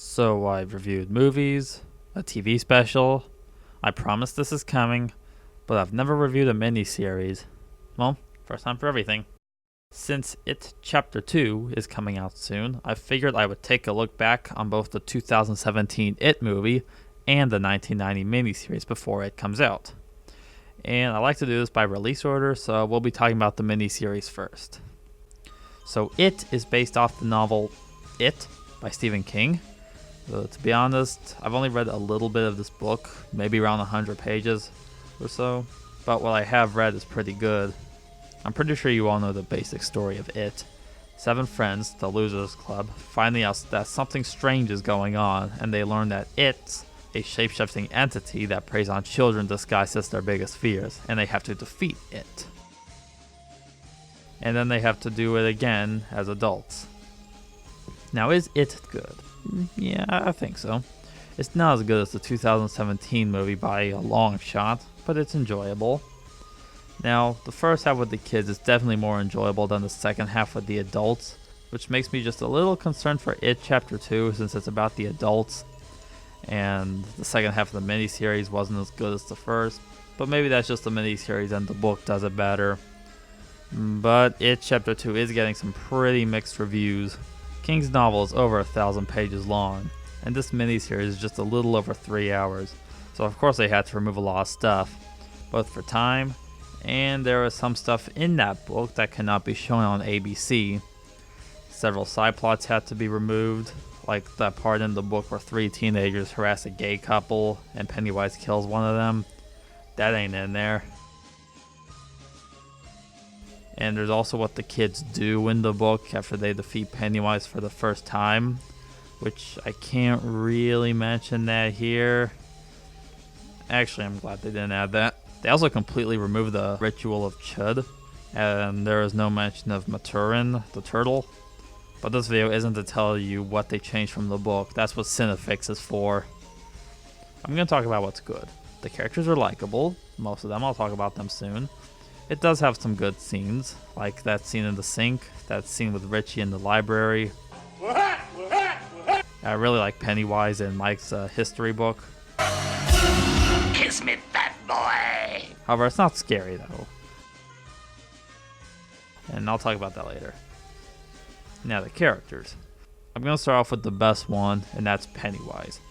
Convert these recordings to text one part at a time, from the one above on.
So I've reviewed movies, a TV special. I promise this is coming, but I've never reviewed a miniseries. Well, first time for everything. Since It Chapter 2 is coming out soon, I figured I would take a look back on both the 2017 It movie and the 1990 miniseries before it comes out. And I like to do this by release order, so we'll be talking about the miniseries first. So It is based off the novel It by Stephen King. To be honest, I've only read a little bit of this book, maybe around 100 pages or so, but what I have read is pretty good. I'm pretty sure you all know the basic story of It. 7 friends, the Losers Club, find out that something strange is going on, and they learn that it's a shape-shifting entity that preys on children disguised as their biggest fears, and they have to defeat it. And then they have to do it again as adults. Now, is It good? Yeah, I think so. It's not as good as the 2017 movie by a long shot, but it's enjoyable. Now, the first half with the kids is definitely more enjoyable than the second half with the adults, which makes me just a little concerned for It Chapter 2 since it's about the adults, and the second half of the miniseries wasn't as good as the first, but maybe that's just the miniseries and the book does it better. But It Chapter 2 is getting some pretty mixed reviews. King's novel is over 1,000 pages long, and this miniseries is just a little over 3 hours, so of course they had to remove a lot of stuff, both for time, and there is some stuff in that book that cannot be shown on ABC. Several side plots had to be removed, like that part in the book where 3 teenagers harass a gay couple and Pennywise kills one of them. That ain't in there. And there's also what the kids do in the book after they defeat Pennywise for the first time, which I can't really mention that here. Actually, I'm glad they didn't add that. They also completely removed the ritual of Chud, and there is no mention of Maturin, the turtle. But this video isn't to tell you what they changed from the book. That's what Cinefix is for. I'm going to talk about what's good. The characters are likable, most of them. I'll talk about them soon. It does have some good scenes, like that scene in the sink, that scene with Richie in the library. I really like Pennywise in Mike's history book. Kiss me, fat boy! However, it's not scary though. And I'll talk about that later. Now the characters. I'm going to start off with the best one, and that's Pennywise.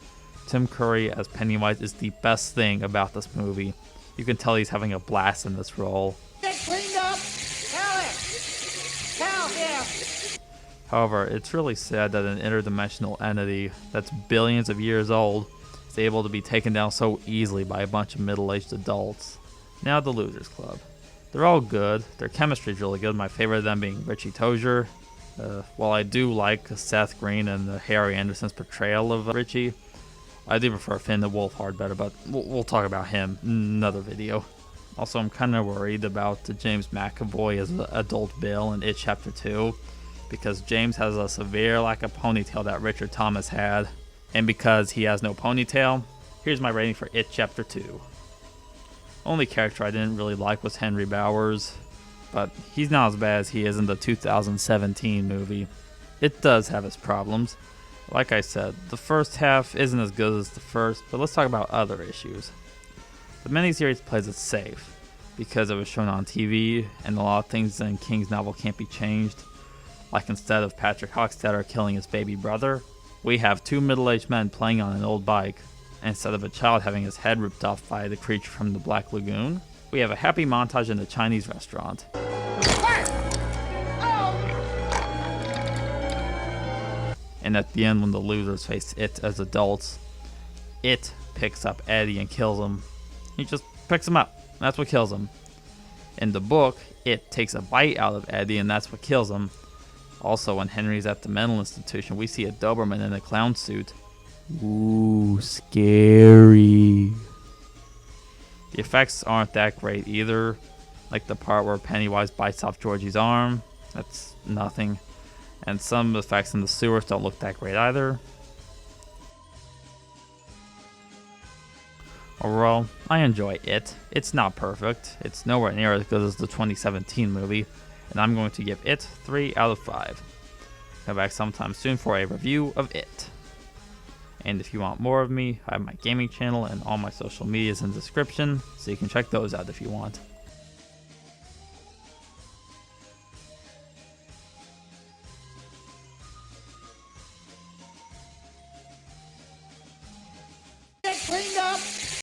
Tim Curry as Pennywise is the best thing about this movie. You can tell he's having a blast in this role. Get cleaned up! Tell it! Tell him! However, it's really sad that an interdimensional entity that's billions of years old is able to be taken down so easily by a bunch of middle-aged adults. Now the Losers Club. They're all good. Their chemistry is really good. My favorite of them being Richie Tozier. While I do like Seth Green and Harry Anderson's portrayal of Richie, I do prefer Finn the Wolfhard better, but we'll talk about him in another video. Also, I'm kind of worried about James McAvoy as adult Bill in It Chapter 2, because James has a severe lack of ponytail that Richard Thomas had, and because he has no ponytail, here's my rating for It Chapter 2. Only character I didn't really like was Henry Bowers, but he's not as bad as he is in the 2017 movie. It does have its problems. Like I said, the first half isn't as good as the first, but let's talk about other issues. The miniseries plays it safe, because it was shown on TV, and a lot of things in King's novel can't be changed. Like instead of Patrick Hockstetter killing his baby brother, we have 2 middle-aged men playing on an old bike. Instead of a child having his head ripped off by the creature from the Black Lagoon, we have a happy montage in a Chinese restaurant. And at the end, when the losers face It as adults, It picks up Eddie and kills him. He just picks him up. That's what kills him. In the book, It takes a bite out of Eddie, and that's what kills him. Also, when Henry's at the mental institution, we see a Doberman in a clown suit. Ooh, scary. The effects aren't that great either. Like the part where Pennywise bites off Georgie's arm. That's nothing. And some effects in the sewers don't look that great either. Overall, I enjoy It. It's not perfect. It's nowhere near as good as the 2017 movie. And I'm going to give It 3 out of 5. Come back sometime soon for a review of It. And if you want more of me, I have my gaming channel and all my social medias in the description, so you can check those out if you want. Get cleaned up.